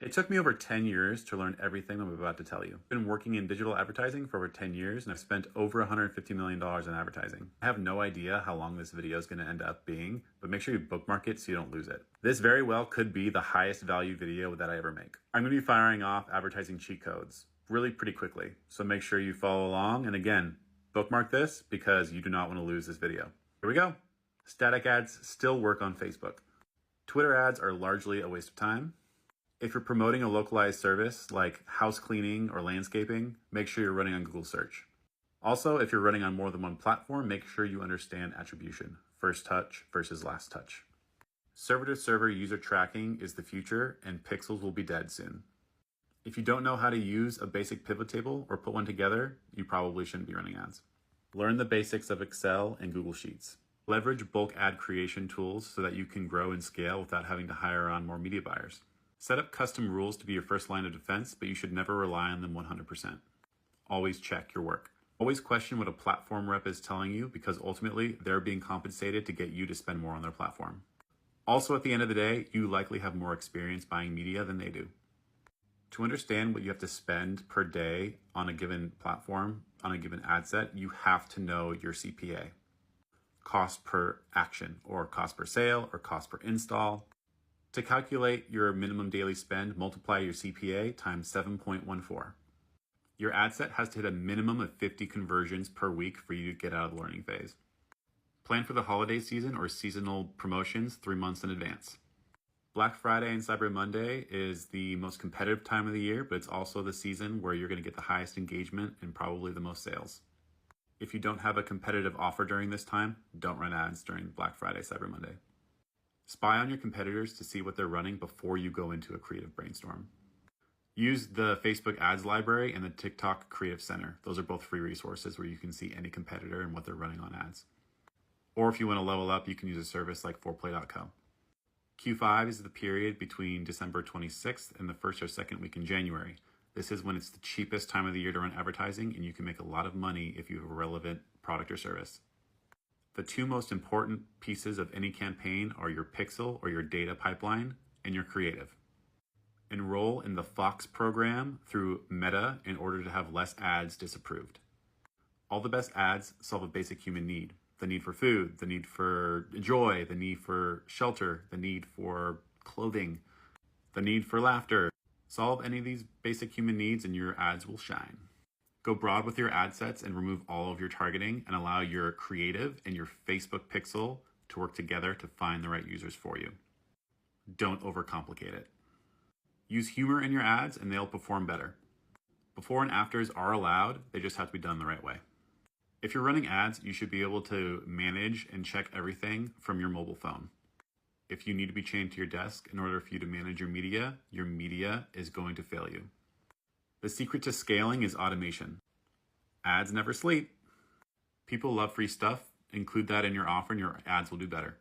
It took me over 10 years to learn everything I'm about to tell you. I've been working in digital advertising for over 10 years and I've spent over $150 million in advertising. I have no idea how long this video is going to end up being, but make sure you bookmark it so you don't lose it. This very well could be the highest value video that I ever make. I'm going to be firing off advertising cheat codes really pretty quickly, so make sure you follow along. And again, bookmark this because you do not want to lose this video. Here we go. Static ads still work on Facebook. Twitter ads are largely a waste of time. If you're promoting a localized service like house cleaning or landscaping, make sure you're running on Google search. Also, if you're running on more than one platform, make sure you understand attribution, first touch versus last touch. Server-to-server user tracking is the future and pixels will be dead soon. If you don't know how to use a basic pivot table or put one together, you probably shouldn't be running ads. Learn the basics of Excel and Google Sheets. Leverage bulk ad creation tools so that you can grow and scale without having to hire on more media buyers. Set up custom rules to be your first line of defense, but you should never rely on them 100%. Always check your work. Always question what a platform rep is telling you because ultimately they're being compensated to get you to spend more on their platform. Also, at the end of the day, you likely have more experience buying media than they do. To understand what you have to spend per day on a given platform, on a given ad set, you have to know your CPA. Cost per action, or cost per sale, or cost per install. To calculate your minimum daily spend, multiply your CPA times 7.14. Your ad set has to hit a minimum of 50 conversions per week for you to get out of the learning phase. Plan for the holiday season or seasonal promotions 3 months in advance. Black Friday and Cyber Monday is the most competitive time of the year, but it's also the season where you're going to get the highest engagement and probably the most sales. If you don't have a competitive offer during this time, don't run ads during Black Friday, Cyber Monday. Spy on your competitors to see what they're running before you go into a creative brainstorm. Use the Facebook Ads Library and the TikTok Creative Center. Those are both free resources where you can see any competitor and what they're running on ads. Or if you want to level up, you can use a service like foreplay.co. Q5 is the period between December 26th and the first or second week in January. This is when it's the cheapest time of the year to run advertising and you can make a lot of money if you have a relevant product or service. The two most important pieces of any campaign are your pixel or your data pipeline and your creative. Enroll in the Fox program through Meta in order to have less ads disapproved. All the best ads solve a basic human need. The need for food, the need for joy, the need for shelter, the need for clothing, the need for laughter. Solve any of these basic human needs and your ads will shine. Go broad with your ad sets and remove all of your targeting and allow your creative and your Facebook pixel to work together to find the right users for you. Don't overcomplicate it. Use humor in your ads and they'll perform better. Before and afters are allowed, they just have to be done the right way. If you're running ads, you should be able to manage and check everything from your mobile phone. If you need to be chained to your desk in order for you to manage your media is going to fail you. The secret to scaling is automation. Ads never sleep. People love free stuff. Include that in your offer and your ads will do better.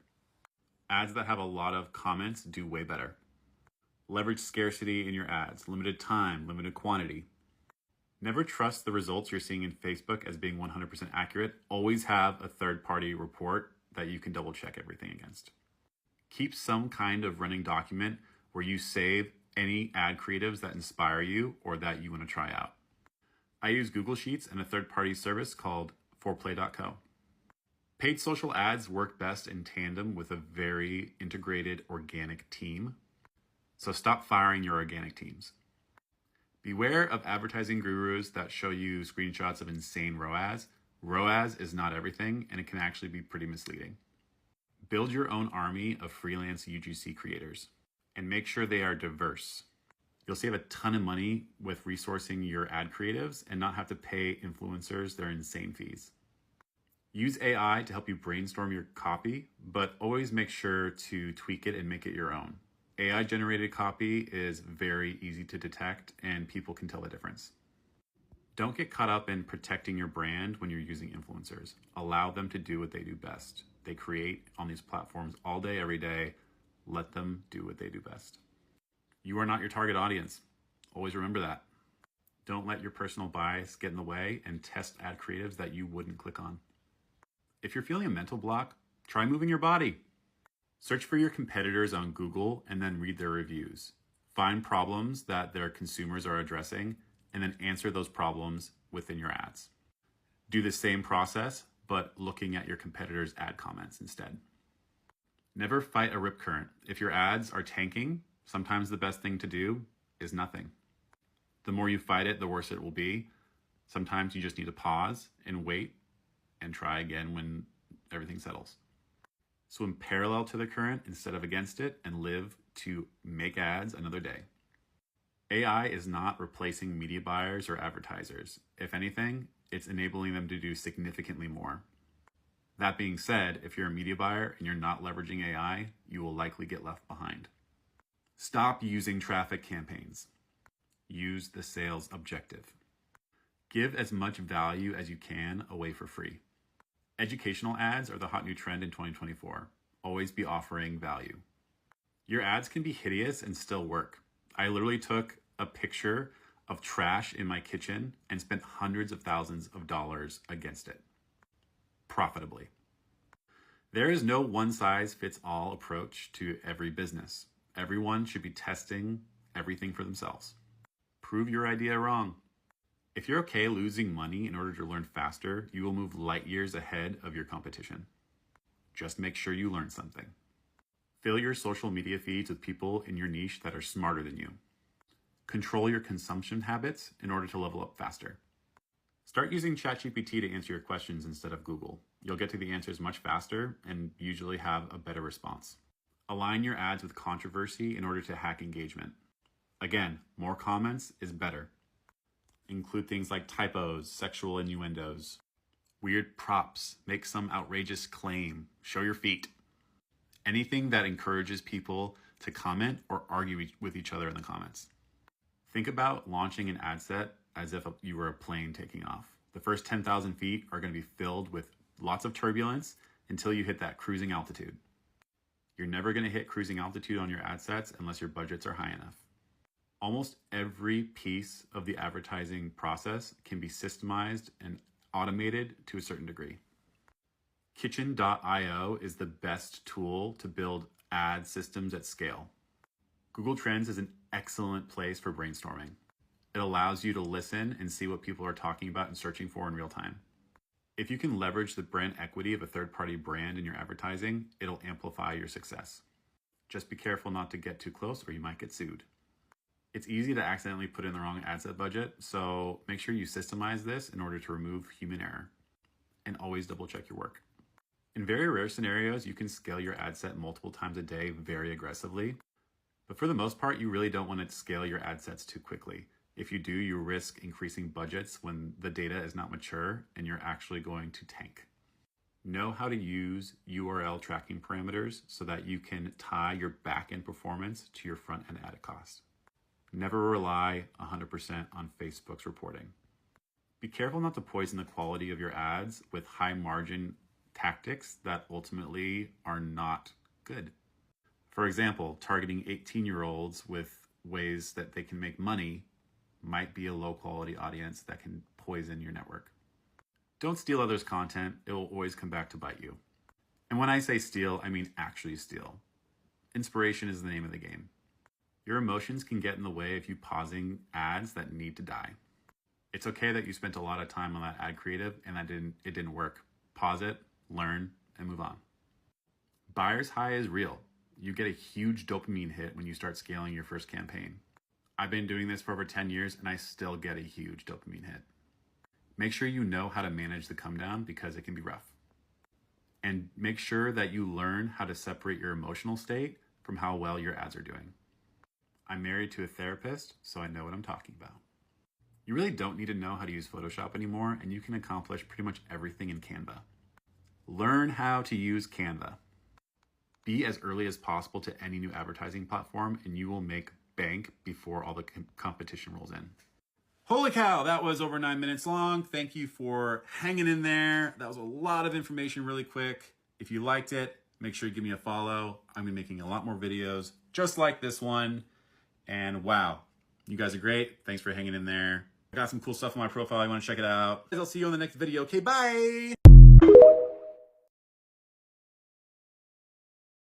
Ads that have a lot of comments do way better. Leverage scarcity in your ads. Limited time, limited quantity. Never trust the results you're seeing in Facebook as being 100% accurate. Always have a third-party report that you can double check everything against. Keep some kind of running document where you save any ad creatives that inspire you or that you want to try out. I use Google Sheets and a third-party service called foreplay.co. Paid social ads work best in tandem with a very integrated organic team. So stop firing your organic teams. Beware of advertising gurus that show you screenshots of insane ROAS. ROAS is not everything, and it can actually be pretty misleading. Build your own army of freelance UGC creators and make sure they are diverse. You'll save a ton of money with resourcing your ad creatives and not have to pay influencers their insane fees. Use AI to help you brainstorm your copy, but always make sure to tweak it and make it your own. AI generated copy is very easy to detect and people can tell the difference. Don't get caught up in protecting your brand when you're using influencers. Allow them to do what they do best. They create on these platforms all day, every day. Let them do what they do best. You are not your target audience. Always remember that. Don't let your personal bias get in the way and test ad creatives that you wouldn't click on. If you're feeling a mental block, try moving your body. Search for your competitors on Google and then read their reviews. Find problems that their consumers are addressing and then answer those problems within your ads. Do the same process, but looking at your competitors' ad comments instead. Never fight a rip current. If your ads are tanking, sometimes the best thing to do is nothing. The more you fight it, the worse it will be. Sometimes you just need to pause and wait and try again when everything settles. Swim parallel to the current instead of against it and live to make ads another day. AI is not replacing media buyers or advertisers. If anything, it's enabling them to do significantly more. That being said, if you're a media buyer and you're not leveraging AI, you will likely get left behind. Stop using traffic campaigns. Use the sales objective. Give as much value as you can away for free. Educational ads are the hot new trend in 2024. Always be offering value. Your ads can be hideous and still work. I literally took a picture of trash in my kitchen and spent hundreds of thousands of dollars against it, profitably. There is no one-size-fits-all approach to every business. Everyone should be testing everything for themselves. Prove your idea wrong. If you're okay losing money in order to learn faster, you will move light years ahead of your competition. Just make sure you learn something. Fill your social media feeds with people in your niche that are smarter than you. Control your consumption habits in order to level up faster. Start using ChatGPT to answer your questions instead of Google. You'll get to the answers much faster and usually have a better response. Align your ads with controversy in order to hack engagement. Again, more comments is better. Include things like typos, sexual innuendos, weird props, make some outrageous claim, show your feet. Anything that encourages people to comment or argue with each other in the comments. Think about launching an ad set as if you were a plane taking off. The first 10,000 feet are going to be filled with lots of turbulence until you hit that cruising altitude. You're never going to hit cruising altitude on your ad sets unless your budgets are high enough. Almost every piece of the advertising process can be systemized and automated to a certain degree. Kitchen.io is the best tool to build ad systems at scale. Google Trends is an excellent place for brainstorming. It allows you to listen and see what people are talking about and searching for in real time. If you can leverage the brand equity of a third-party brand in your advertising, it'll amplify your success. Just be careful not to get too close or you might get sued. It's easy to accidentally put in the wrong ad set budget, so make sure you systemize this in order to remove human error. And always double check your work. In very rare scenarios, you can scale your ad set multiple times a day very aggressively. But for the most part, you really don't want to scale your ad sets too quickly. If you do, you risk increasing budgets when the data is not mature and you're actually going to tank. Know how to use URL tracking parameters so that you can tie your back-end performance to your front-end ad cost. Never rely 100% on Facebook's reporting. Be careful not to poison the quality of your ads with high-margin tactics that ultimately are not good. For example, targeting 18-year-olds with ways that they can make money might be a low-quality audience that can poison your network. Don't steal others' content. It will always come back to bite you. And when I say steal, I mean actually steal. Inspiration is the name of the game. Your emotions can get in the way of you pausing ads that need to die. It's okay that you spent a lot of time on that ad creative and it didn't work. Pause it, learn, and move on. Buyer's high is real. You get a huge dopamine hit when you start scaling your first campaign. I've been doing this for over 10 years and I still get a huge dopamine hit. Make sure you know how to manage the come down because it can be rough. And make sure that you learn how to separate your emotional state from how well your ads are doing. I'm married to a therapist, so I know what I'm talking about. You really don't need to know how to use Photoshop anymore, and you can accomplish pretty much everything in Canva. Learn how to use Canva. Be as early as possible to any new advertising platform, and you will make bank before all the competition rolls in. Holy cow, that was over 9 minutes long. Thank you for hanging in there. That was a lot of information really quick. If you liked it, make sure you give me a follow. I'm gonna be making a lot more videos just like this one. And wow, you guys are great. Thanks for hanging in there. I got some cool stuff on my profile. I want to check it out. I'll see you on the next video. Okay, bye.